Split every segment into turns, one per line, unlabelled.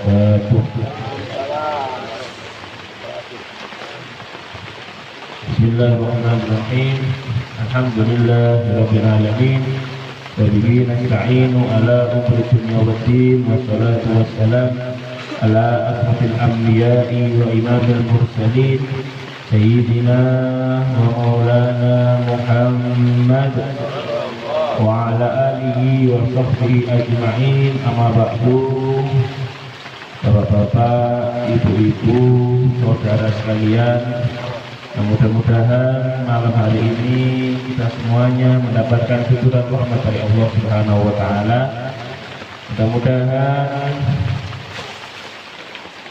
wabarakatuh. Bismillahirrahmanirrahim. Alhamdulillahirabbil alamin. Wa bihi nasta'inu ala umuri dunya waddin. Wassalatu wassalam ala asrafil anbiya'i wa imamil mursalin sayyidina wa maulana Muhammad wa ala alihi wa sahbihi ajma'in. Amma ba'du. Bapak-bapak, ibu-ibu, saudara sekalian, mudah-mudahan malam hari ini kita semuanya mendapatkan syukuran rahmat dari Allah Subhanahu wa taala. Mudah-mudahan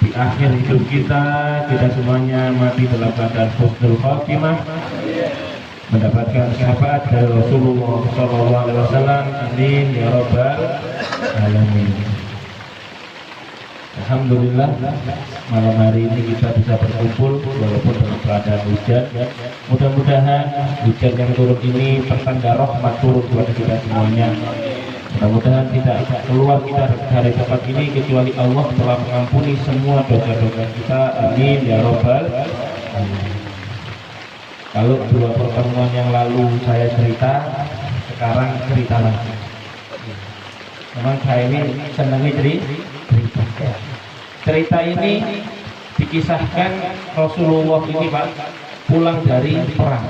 di akhir hidup kita semuanya mati dalam keadaan husnul khatimah, mendapatkan syafaat dari Rasulullah sallallahu alaihi wasallam. Amin ya rabbal alamin. Alhamdulillah malam hari ini kita bisa berkumpul walaupun dalam keadaan hujan. Mudah-mudahan hujan yang turun ini pertanda rahmat turun kepada kita semuanya. Mudah-mudahan tidak keluar kita dari tempat ini kecuali Allah telah mengampuni semua dosa-dosa kita. Amin ya rabbal alamin. Kalau dua pertemuan yang lalu saya cerita, sekarang cerita lagi. Memang saya ini senangnya cerita ini dikisahkan Rasulullah ini Pak pulang dari perang.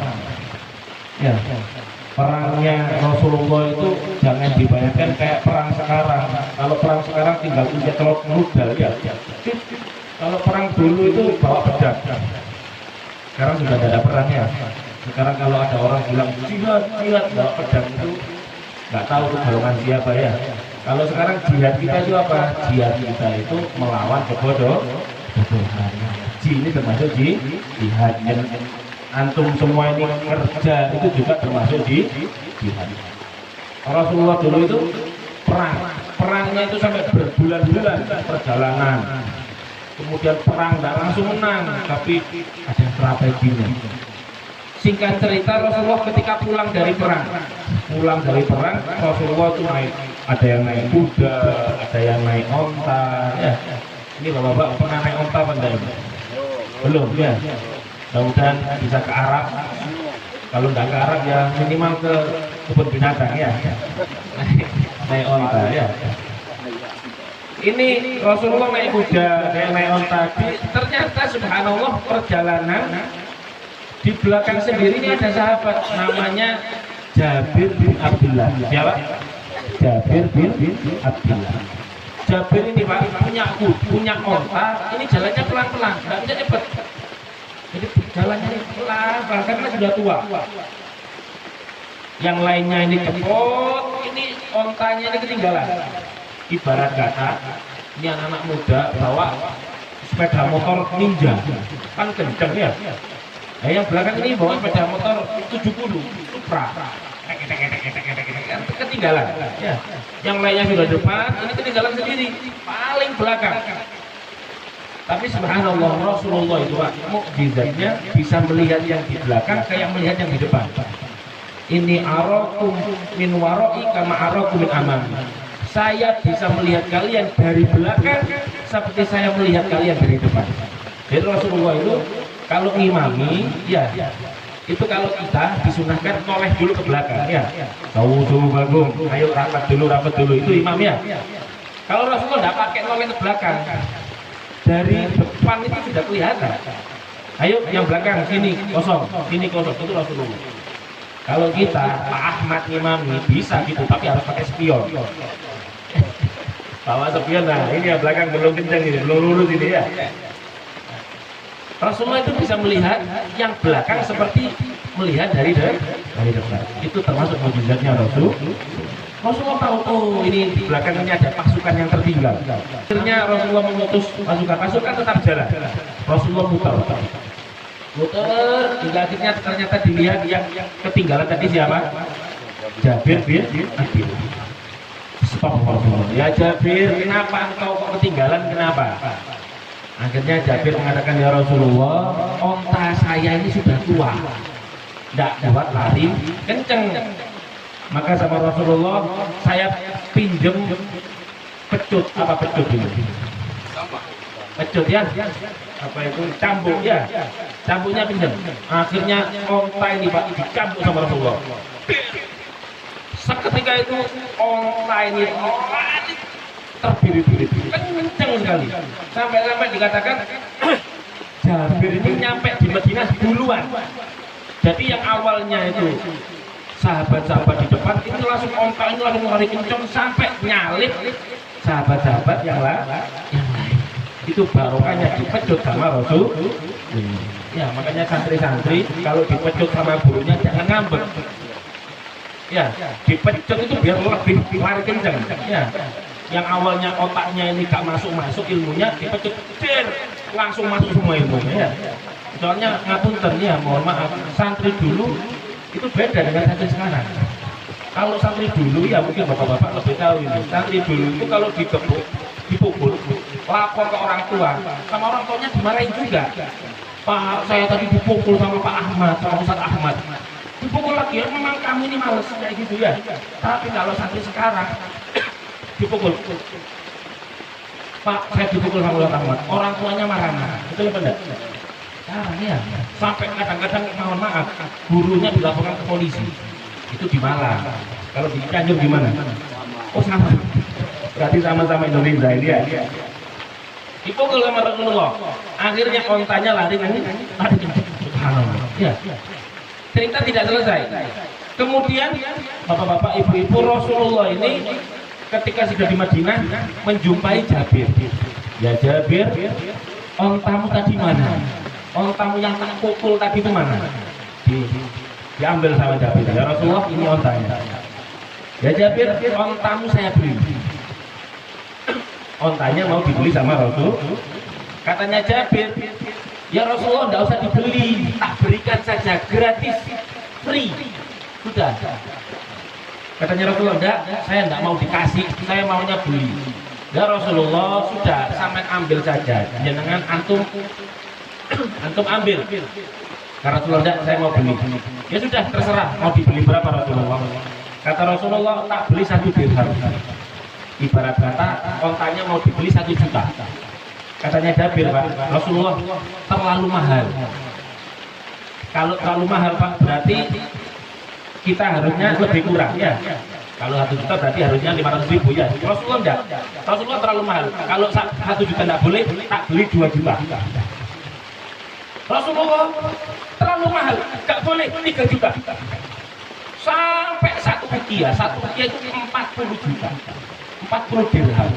Ya, perangnya Rasulullah itu jangan dibayangkan kayak perang sekarang. Kalau perang sekarang tinggal punya telur rudal ya. Kalau perang dulu itu bawa pedang. Sekarang sudah tidak ada perang ya. Sekarang kalau ada orang bilang jihad bawa pedang itu nggak tahu tuh golongan siapa ya. Kalau sekarang jihad kita itu apa? Jihad kita itu melawan kebodohan. Ini termasuk jihad. Dan antum semua ini kerja itu juga termasuk jihad. Rasulullah dulu itu perangnya itu sampai berbulan-bulan perjalanan. Kemudian perang tidak langsung menang, tapi ada strateginya. Singkat cerita, Rasulullah ketika pulang dari perang Rasulullah itu ada yang naik kuda, ada yang naik onta. Ya, ini bapak-bapak pernah naik onta apa enggak? Belum ya. Mudah-mudahan bisa ke Arab. Kalau enggak ke Arab ya minimal ke kebun binatang ya. Naik onta ya. Ini Rasulullah naik kuda, naik onta. Ternyata subhanallah perjalanan di belakang sendiri ini ada sahabat namanya Jabir bin Abdullah. Siapa? Jabir bin Abdullah. Jabir ini Pak punya onta, ini jalannya pelan-pelan, nggak bisa cepat. Jadi jalannya pelan karena sudah tua. Yang lainnya ini cepot, ini ontanya ini ketinggalan. Ibarat kata, ini anak-anak muda bawa sepeda motor ninja, kan kenceng ya. Nah, yang belakang ini bawa sepeda motor 70 Supra, ketinggalan. Ya. Yang lainnya sudah depan, ini ketinggalan sendiri, paling belakang. Tapi subhanallah Rasulullah itu Pak, mukjizatnya bisa melihat yang di belakang kayak melihat yang di depan. Ini arakum min warai kama arakum min amami. Saya bisa melihat kalian dari belakang seperti saya melihat kalian dari depan. Jadi Rasulullah itu kalau imami, ya itu kalau kita disunahkan noleh dulu ke belakang, ya. Tahu bagus, ayo rapat dulu itu imam ya. Kalau Rasulullah tidak pakai noleh ke belakang, dari depan itu sudah kelihatan. Ayo yang belakang sini kosong itu Rasulullah. Kalau kita Pak Ahmad imami bisa gitu, tapi harus pakai spion. Bawa spion, nah ini yang belakang belum kencang ini, belum lurus ini ya. Rasulullah itu bisa melihat yang belakang seperti melihat dari depan. Itu termasuk mukjizatnya Rasulullah tahu ini di belakang ini ada pasukan yang tertinggal. Akhirnya Rasulullah mengutus pasukan tetap jalan. Rasulullah muter hingga akhirnya ternyata dilihat yang ketinggalan tadi siapa? Jabir bin Abdullah. Stop Rasulullah. Ya Jabir, kenapa engkau kok ketinggalan? Kenapa? Akhirnya Jabir mengatakan, ya Rasulullah, onta saya ini sudah tua, tidak kuat lari kenceng. Maka sama Rasulullah saya pinjem pecut. Apa pecut ini? pecut ya, apa itu cambuk ya, cambuknya pinjam. Akhirnya onta ini Pak dicambuk sama Rasulullah. Seketika itu onta ini terbirit-birit, kenceng sekali, sampai dikatakan Jabir ini nyampe di Madinah duluan. Jadi yang awalnya itu sahabat-sahabat di depan itu langsung onta ini langsung lari kenceng sampai nyalip sahabat-sahabat yang lain. Itu barokahnya dipecut sama Rasul. Ya makanya santri-santri kalau dipecut sama gurunya jangan ngambek. Ya dipecut itu biar lebih lari kenceng. Ya yang awalnya otaknya ini gak masuk ilmunya dipecut langsung masuk semua ilmunya. Ya. Soalnya ngapunten ya, mohon maaf, santri dulu itu beda dengan santri sekarang. Kalau santri dulu ya mungkin bapak-bapak lebih tahu ini. Santri dulu itu kalau dikepuk, dipukul, lapor ke orang tua, sama orang tuanya dimarahin juga. Pak, saya tadi dipukul sama Pak Ahmad, sama Ustadz Ahmad. Dipukul lagi ya, memang kamu ini males kayak gitu ya. Tapi kalau santri sekarang dipukul, Pak, saya dipukul sama Ustadz Ahmad, orang tuanya marah-marah, betul apa enggak? Ya, sampai kadang-kadang mohon maaf gurunya dilaporkan ke polisi. Itu di Malang. Kalau di Cianjur gimana? Oh sama. Berarti sama-sama Indonesia ini ya. Dipukul sama Rasulullah. Akhirnya ontanya lari kan? Subhanallah. Ya. Cerita tidak selesai. Kemudian bapak-bapak, ibu-ibu, Rasulullah ini ketika sudah di Madinah menjumpai Jabir. Ya Jabir, ontamu tadi mana? Ontamu yang terpukul tadi itu mana? Diambil sama Jabir. Ya Rasulullah, ini ontanya. Ya Jabir, ontamu saya beli. Ontanya mau dibeli sama Rasul. Katanya Jabir, ya Rasulullah tidak usah dibeli, tak berikan saja gratis, free. Sudah. Katanya Rasulullah, enggak, saya tidak mau dikasih, saya maunya beli. Ya Rasulullah, sudah, sampai ambil saja. Jangan antum ambil. Karena Rasulullah enggak, saya mau beli. Ya sudah, terserah mau dibeli berapa Rasulullah. Kata Rasulullah, tak beli 1 dirham. Ibarat kata ontanya mau dibeli 1 juta. Katanya Jabir, Pak, Rasulullah terlalu mahal. Kalau terlalu mahal Pak, berarti kita harusnya lebih kurang ya. Kalau 1 juta berarti harusnya 500.000 ya. Rasulullah enggak. Rasulullah terlalu mahal. Kalau 1 juta enggak boleh, tak beli 2 juta. Rasulullah terlalu mahal, enggak boleh 3 juta. Sampai 1 rupiah itu 40 juta. 40 dirham.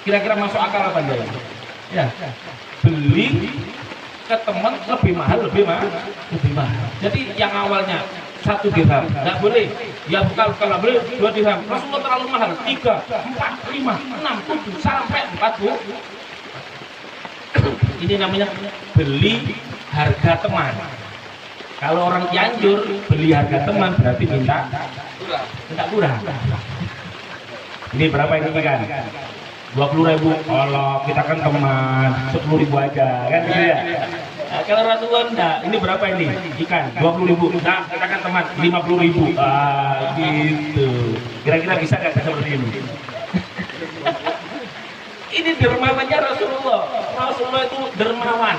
Kira-kira masuk akal apa enggak ya? Beli ke teman lebih mahal. Jadi yang awalnya 1 dirham nggak boleh, ya kalau boleh 2 dirham. Rasulullah terlalu mahal, 3, 4, 5, 6, 7 sampai 40. Ini namanya beli harga teman. Kalau orang Cianjur beli harga teman berarti minta kurang. Ini berapa ini kan? 20.000. Kalau kita kan teman 10.000 aja kan gitu ya. Nah, kalau Rasulullah enggak, ini berapa ini? Ikan 20.000. Nah, kita kan teman 50.000. Gitu. Kira-kira bisa nggak seperti ini? Ini dermawannya Rasulullah. Rasulullah itu dermawan.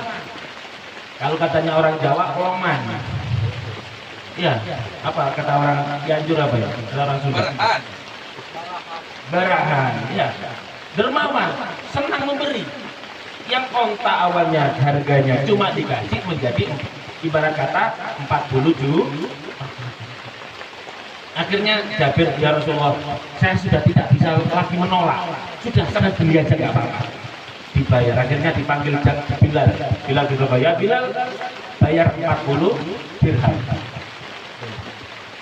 Kalau katanya orang Jawa, loman. Ya, apa kata orang Cianjur apa ya? Orang Sunda. Barahan. Ya. Dermawan, senang memberi. Yang onta awalnya harganya cuma dikasih menjadi ibarat kata 40 juta. Akhirnya Jabir, ya Rasulullah, saya sudah tidak bisa lagi menolak. Sudah, saya beli aja nggak apa-apa. Dibayar. Akhirnya dipanggil Bilal. Bilal di Surabaya. Bilal bayar 40 dirham.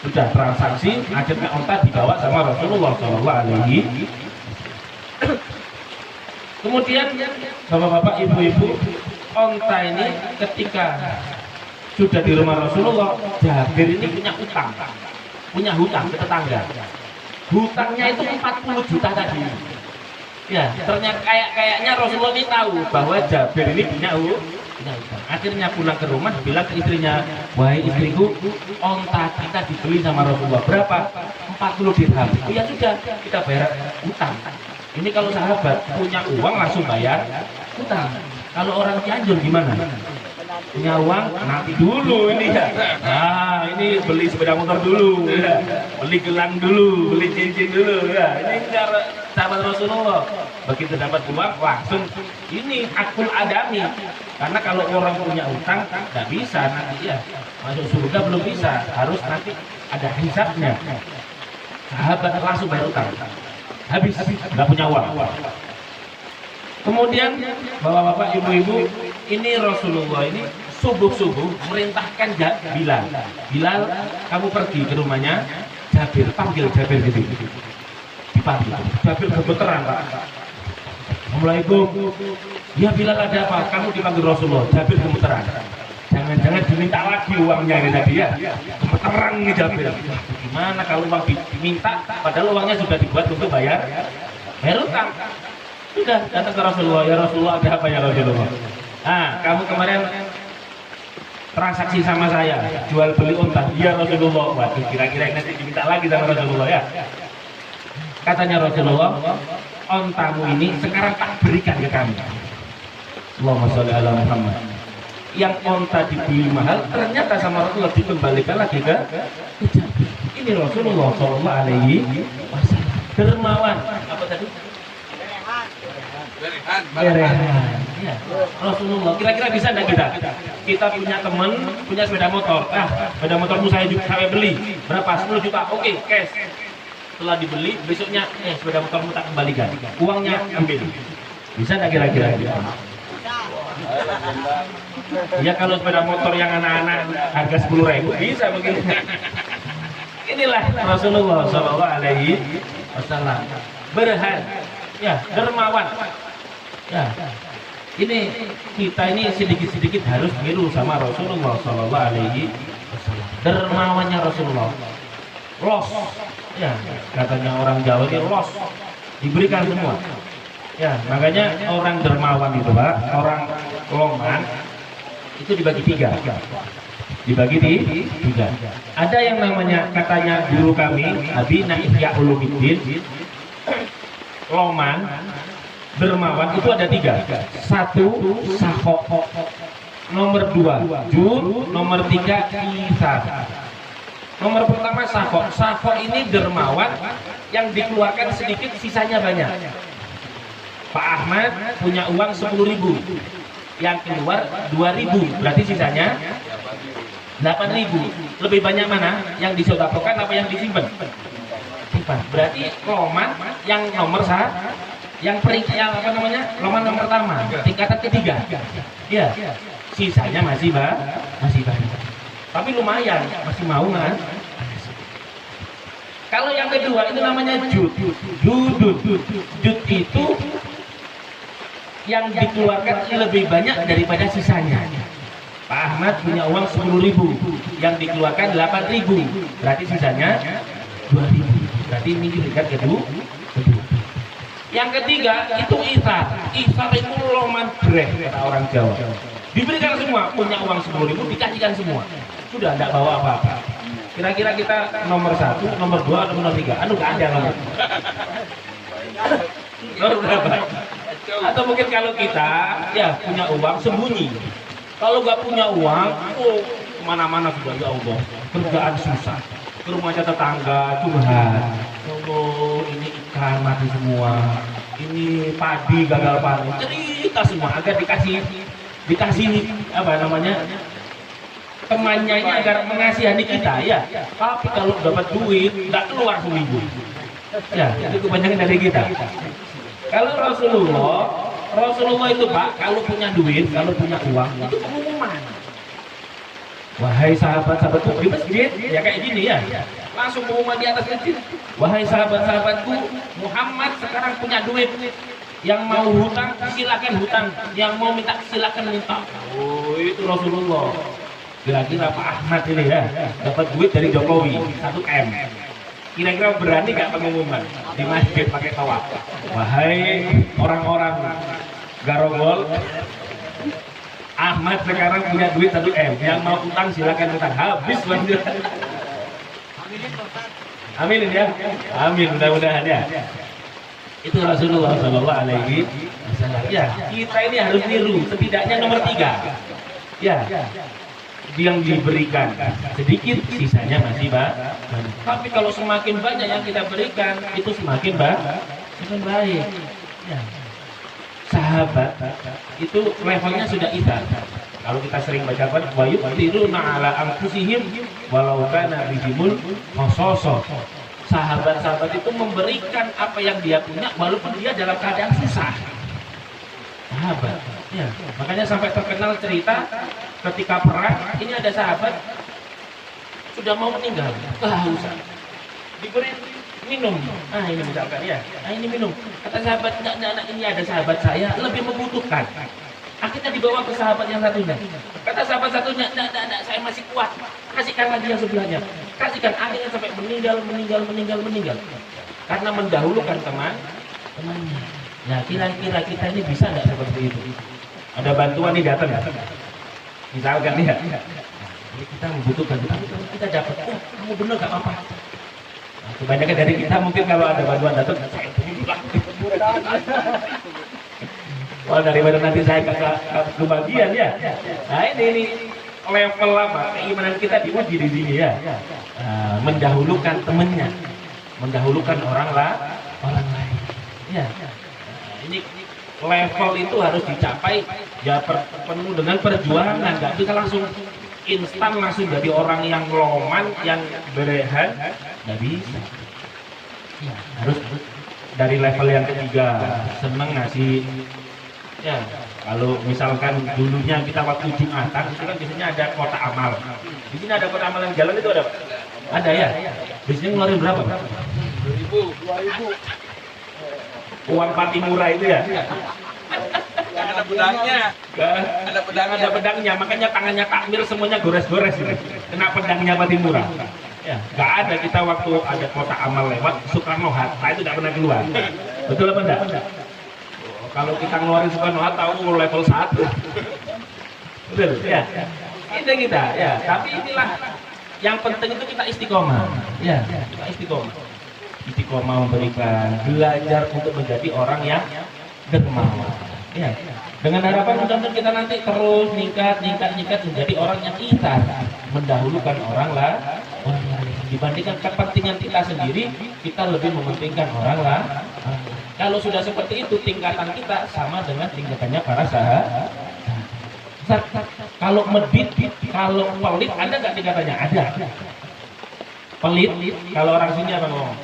Sudah transaksi. Akhirnya onta dibawa sama Rasulullah SAW. Kemudian bapak-bapak, ibu-ibu, onta ini ketika sudah di rumah Rasulullah, Jabir ini punya hutang ke tetangga. Hutangnya itu 40 juta tadi. Ya, ternyata kayaknya Rasulullah ini tahu bahwa Jabir ini punya hutang. Akhirnya pulang ke rumah, bilang ke istrinya, wahai istriku, onta kita dibeli sama Rasulullah. Berapa? 40 dirham. Ya sudah, kita bayar hutang. Ini kalau sahabat punya uang langsung bayar utang. Kalau orang Cianjur gimana? Punya uang nanti dulu ini ya. Nah, ini beli sepeda motor dulu ya. Beli gelang dulu, beli cincin dulu ya. Ini cara sahabat Rasulullah. Begitu dapat uang langsung ini akul adami. Karena kalau orang punya utang nggak bisa nanti ya. Masuk surga belum bisa, harus nanti ada hisabnya. Sahabat langsung bayar utang. Habis nggak punya uang. Kemudian bapak-bapak, ibu-ibu, ini Rasulullah ini subuh-subuh merintahkan Bilal. Bilal, kamu pergi ke rumahnya Jabir, panggil Jabir gitu. Dipanggil. Jabir gemeteran, Pak. Assalamualaikum. Ya Bilal, ada apa? Kamu dipanggil Rasulullah. Jabir gemeteran. Jangan-jangan diminta lagi uangnya ini tadi ya. Gemeteran nih Jabir. Gimana kalau uang diminta padahal uangnya sudah dibuat untuk bayar utang. Sudah datang ke Rasulullah, ya Rasulullah ada apa ya Rasulullah? Ah, kamu kemarin transaksi sama saya, jual beli unta. Ya Rasulullah. Waduh, kira-kira nanti diminta lagi sama Rasulullah ya. Katanya Rasulullah, ontamu ini sekarang tak berikan ke kami. Allahumma sholli ala Muhammad. Yang onta dibeli mahal ternyata sama Rasulullah dikembalikan lagi ke Jabir. Ini Rasulullah Shallallahu Alaihi Wasallam. Dermawan. Apa tadi? Berehan. Ya. Rasulullah. Kira-kira bisa enggak kita punya teman punya sepeda motor. Sepeda motormu saya beli. Berapa? 10 juta. Oke, cash. Setelah dibeli, besoknya sepeda motormu tak kembalikan. Uangnya ambil. Bisa enggak kira-kira? Ya kalau sepeda motor yang anak-anak harga 10.000 bisa mungkin. Inilah Rasulullah Shallallahu Alaihi Wasallam. Berhan. Ya, dermawan. Ya, ini kita ini sedikit-sedikit harus niru sama Rasulullah Shallallahu Alaihi Wasallam. Dermawannya Rasulullah. Los, ya katanya orang Jawa ini los, diberikan semua. Ya, makanya orang dermawan itu Pak, orang loman itu dibagi tiga. Dibagi tiga. Ada yang namanya katanya guru kami, Abi Ihya Ulumuddin, loman dermawan itu ada tiga. Satu safo, nomor dua jur, nomor tiga kisah. Nomor pertama safo. Safo ini dermawan yang dikeluarkan sedikit sisanya banyak. Pak Ahmad punya uang 10.000, yang keluar 2.000, berarti sisanya 8.000. Lebih banyak mana? Yang disedekahkan apa yang disimpan? Simpan. Berarti loman yang nomor yang apa namanya? Loman nomor pertama, tingkatan ketiga. Ya, sisanya masih banyak. Tapi lumayan, masih mau kan? Kalau yang kedua itu namanya jud. Jud itu yang dikeluarkan lebih banyak daripada sisanya. Pak Ahmad punya uang 10.000, yang dikeluarkan 8.000, berarti sisanya 2.000. Berarti ini tingkat kedua. Yang ketiga itu isar. Isar itu loman breh kata orang Jawa. Diberikan semua, punya uang 10.000 dikasihkan semua. Sudah tidak bawa apa-apa. Kira-kira kita nomor 1, nomor 2, atau nomor 3? Anu nggak ada nomor. Nomor berapa? Atau mungkin kalau kita ya punya uang sembunyi. Kalau nggak punya uang, kemana-mana sudah ya Allah. Kerjaan susah. Ke rumahnya tetangga curhat. Allah, ini ikan mati semua. Ini padi gagal panen. Cerita semua agar dikasih apa namanya? Temannya ini agar mengasihani kita ya. Tapi kalau dapat duit nggak keluar seminggu. Ya, itu kebanyakan dari kita. Kalau Rasulullah itu Pak, kalau punya duit, kalau punya uang, itu pengumuman. Wahai sahabat-sahabatku di masjid, ya kayak gini ya. Langsung pengumuman di atas masjid. Wahai sahabat-sahabatku, Muhammad sekarang punya duit. Yang mau hutang, silakan hutang. Yang mau minta, silakan minta. Oh, itu Rasulullah. Kira-kira Pak Ahmad ini ya, dapat duit dari Jokowi 1 M. Kira-kira berani gak pengumuman di masjid pakai tawaf? Wahai orang-orang Garogol, Ahmad sekarang punya duit 1 M. Yang mau utang silakan utang. Habis lanjut. Amin ya. Amin mudah-mudahan ya. Itu Rasulullah Shallallahu Alaihi Wasallam. Ya, kita ini harus niru setidaknya nomor 3. Ya, yang diberikan sedikit, sisanya masih banyak. Tapi kalau semakin banyak yang kita berikan, itu semakin baik. Ya. Sahabat itu levelnya sudah ithar. Kalau kita sering bacakan wa yu'thiruna ala anfusihim walau kana bihimul khasasah. Sahabat-sahabat itu memberikan apa yang dia punya walaupun dia dalam keadaan susah. Sahabat. Ya, makanya sampai terkenal cerita ketika perang, ini ada sahabat sudah mau meninggal, kehausan, diberi minum. Ini misalkan ya, ini minum. Kata sahabat, enggak, ini ada sahabat saya lebih membutuhkan. Akhirnya dibawa ke sahabat yang satunya. Kata sahabat satunya, enggak, saya masih kuat. Kasihkan lagi yang sebelahnya. Kasihkan. Akhirnya sampai meninggal. Karena mendahulukan temannya. Nah, kira-kira kita ini bisa nggak seperti itu? Ada bantuan nih datang ya? Misalkan ya, ini kita membutuhkan, tapi kalau kita dapat, kamu bener gak apa-apa. Nah, kebanyakan dari kita mungkin kalau ada bantuan datang, saya pulang. Wah, daripada nanti saya kebagian ya. Nah ini level apa? Keimanan kita diuji di sini ya. Nah, mendahulukan temennya, mendahulukan orang lain. Ya. Ini level itu harus dicapai ya penuh dengan perjuangan, nggak bisa langsung instan langsung jadi orang yang loman, yang berehan, nggak bisa. Ya, harus dari level yang ketiga, seneng ngasih. Ya, kalau misalkan dulunya kita waktu Jumatan itu kan biasanya ada kotak amal. Di sini ada kotak amal yang jalan itu ada ya. Biasanya ngeluarin berapa? 2.000. Uang pati murah itu ya.
Ada pedangnya.
Ada pedangnya, makanya tangannya takmir semuanya gores-gores ini. Kena pedangnya pati murah. Ya, nggak ada kita waktu ada kotak amal lewat Soekarno Hatta itu nggak pernah keluar. Betul apa enggak? Kalau kita ngeluarin Soekarno Hatta tahu level 1. Betul ya. Itu kita ya. Tapi inilah yang penting itu kita istiqomah. Ya, kita istiqomah memberikan, belajar untuk menjadi orang yang dermawan. Ya. Dengan harapan mudah-mudahan kita nanti terus meningkat menjadi orang yang ithar, mendahulukan orang lain. Dibandingkan kepentingan kita sendiri, kita lebih mementingkan orang lain. Kalau sudah seperti itu, tingkatan kita sama dengan tingkatannya para sahabat. Kalau medit, kalau pelit, ada nggak tingkatannya? Ada. Pelit, kalau orang sini apa ngomong?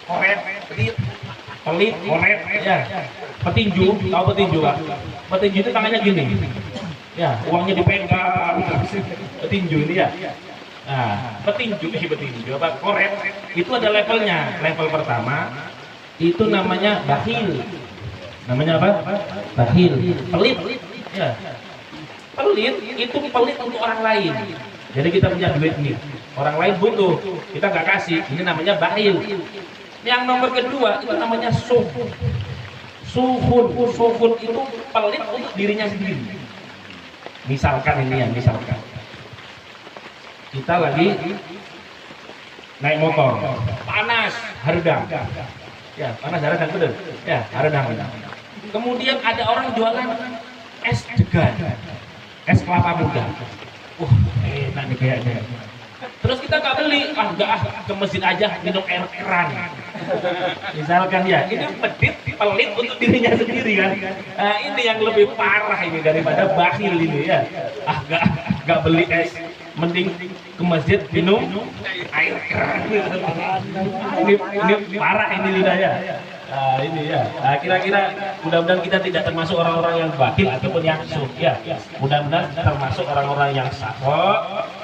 Koret, pelit, koret, ya. Petinju, tahu petinju Pak? Petinju itu tangannya gini, ya, uangnya dipegang, petinju ini ya. Nah, petinju apa? Koret, itu ada levelnya. Level pertama itu namanya bakhil. Namanya apa? Bakhil. Pelit, ya. Pelit itu pelit untuk orang lain. Jadi kita punya duit nih, orang lain butuh, kita nggak kasih, ini namanya bakhil. Yang nomor kedua itu namanya suhun. Suhun itu pelit untuk dirinya sendiri. Misalkan ini ya, misalkan kita lagi naik motor, panas, hardang. Ya, panas hardang betul. Ya, hardang. Kemudian ada orang jualan es degan, es kelapa muda. Enak nih kayaknya. Terus kita nggak beli, ke masjid aja minum air keran. Misalkan ya, ini pelit untuk dirinya sendiri kan. Nah, ini yang lebih parah ini daripada bakhil ini ya. Nggak beli es, mending ke masjid minum air keran. Ini parah ini sudah ya. Nah, ini ya. Nah, kira-kira mudah-mudahan kita tidak termasuk orang-orang yang bakhil ataupun yang suh ya. Mudah-mudahan termasuk orang-orang yang sakho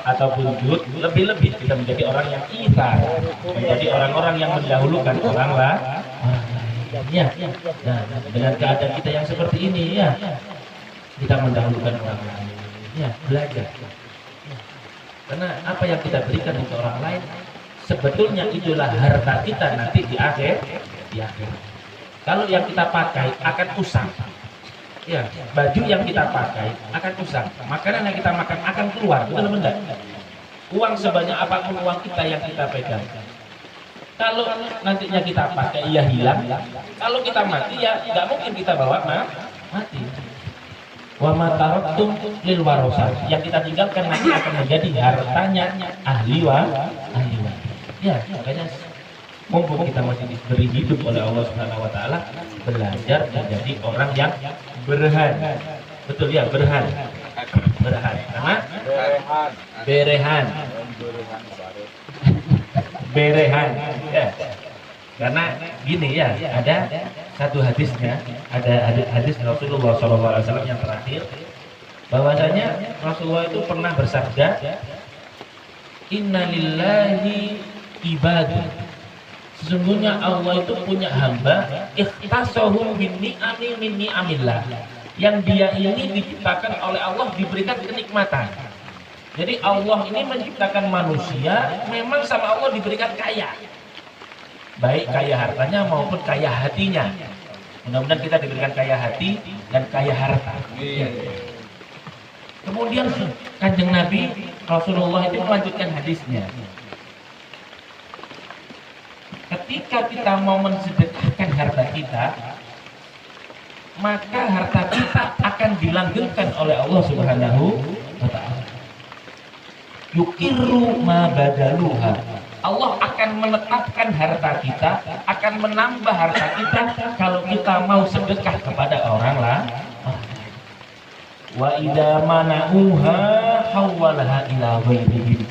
ataupun jud. Lebih-lebih kita menjadi orang yang ithar, menjadi orang-orang yang mendahulukan orang lain. Ya. Nah, dengan keadaan kita yang seperti ini ya, kita mendahulukan orang lain. Ya, belajar. Karena apa yang kita berikan untuk orang lain sebetulnya itulah harta kita nanti di akhir. Kalau yang kita pakai akan usang, ya, baju yang kita pakai akan usang, makanan yang kita makan akan keluar, betul enggak? Uang sebanyak apapun uang kita yang kita pegang, Kalau nantinya kita pakai ya hilang, kalau kita mati ya nggak mungkin kita bawa mati. Wa ma taraktum lil warasah, yang kita tinggalkan nanti akan menjadi hartanya ahli waris. Ya, makanya mumpung kita masih diberi hidup oleh Allah Subhanahu wa taala, belajar menjadi orang yang berhan. Betul ya, berhan. Karena berehan. Ya. Karena gini ya, ada satu hadisnya, ada hadis Rasulullah SAW yang terakhir, bahwasanya Rasulullah itu pernah bersabda, Innalillahi ibadu, sesungguhnya Allah itu punya hamba, ikhtasahum min ni'amillah, yang dia ini diciptakan oleh Allah, diberikan kenikmatan. Jadi Allah ini menciptakan manusia, memang sama Allah diberikan kaya, baik kaya hartanya maupun kaya hatinya. Mudah-mudahan kita diberikan kaya hati dan kaya harta. Kemudian Kanjeng Nabi Rasulullah itu melanjutkan hadisnya, ketika kita mau mensedekahkan harta kita, maka harta kita akan dilanggengkan oleh Allah Subhanahu wa ta'ala. Yukiru ma badaluha, Allah akan menetapkan harta kita, akan menambah harta kita kalau kita mau sedekah kepada orang lain. Wa idza mana'uha hawwalaha ila ghairihi.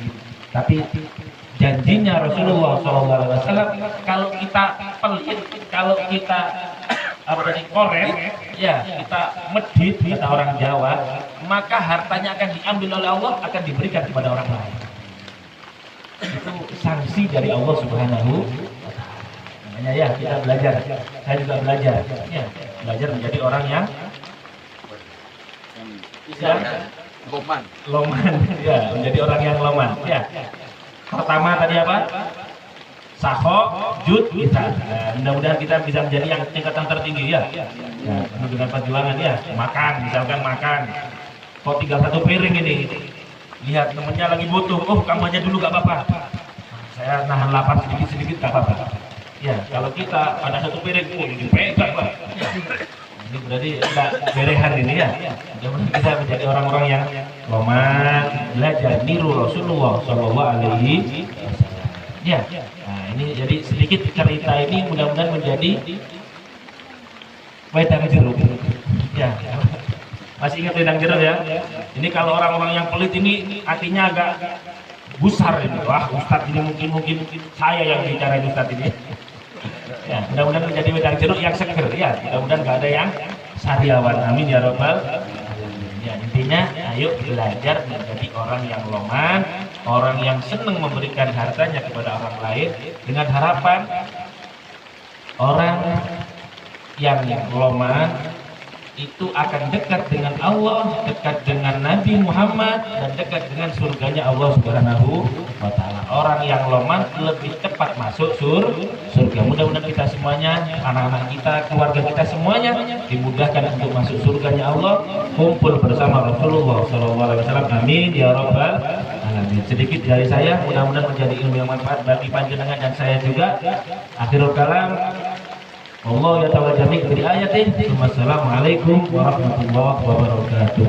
Tapi janjinya Rasulullah SAW, kalau kita pelit, kalau kita korek, ya kita medit, kata orang Jawa, maka hartanya akan diambil oleh Allah, akan diberikan kepada orang lain. Itu sanksi dari Allah Subhanahu wa ta'ala. Makanya ya kita belajar, saya juga belajar, ya, belajar menjadi orang yang loman, ya, menjadi orang yang loman. Ya. Pertama tadi apa? Saho, jud, kita. Nah, mudah-mudahan kita bisa menjadi yang tingkatan tertinggi ya. Nah, dengan perjuangan ya, makan, misalkan makan. Kok tinggal satu piring ini? Lihat temennya lagi butuh, oh kamu aja dulu gak apa-apa. Saya nahan lapar sedikit-sedikit gak apa-apa. Ya, kalau kita ada satu piring, oh ini pegang Pak. Ini berarti enggak berehan ini ya. Mudah-mudahan kita menjadi orang-orang yang loman, belajar niru Rasulullah Shallallahu Alaihi Wasallam. Ya. Nah, ini jadi sedikit cerita ini mudah-mudahan menjadi wedang jeruk. Ya. Masih ingat wedang jeruk ya? Ini kalau orang-orang yang pelit ini hatinya agak besar ini. Wah, Ustadz ini mungkin saya yang bicara Ustadz ini. Ya, mudah-mudahan menjadi wedang jeruk yang seger ya. Mudah-mudahan gak ada yang sariawan. Amin ya robbal alamin. Ya, intinya ayo belajar menjadi orang yang loman, orang yang senang memberikan hartanya kepada orang lain, dengan harapan orang yang loman itu akan dekat dengan Allah, dekat dengan Nabi Muhammad, dan dekat dengan surganya Allah Subhanahu wa ta'ala. Orang yang loman lebih cepat masuk surga. Mudah-mudahan kita semuanya, anak-anak kita, keluarga kita semuanya dimudahkan untuk masuk surganya Allah, kumpul bersama Rasulullah SAW. Amin ya rabbal alamin. Sedikit dari saya, mudah-mudahan menjadi ilmu yang manfaat bagi panjenengan dan saya juga. Akhirul kalam, Allah ya ta'ala jamik dari ayatin. Wassalamualaikum warahmatullahi wabarakatuh.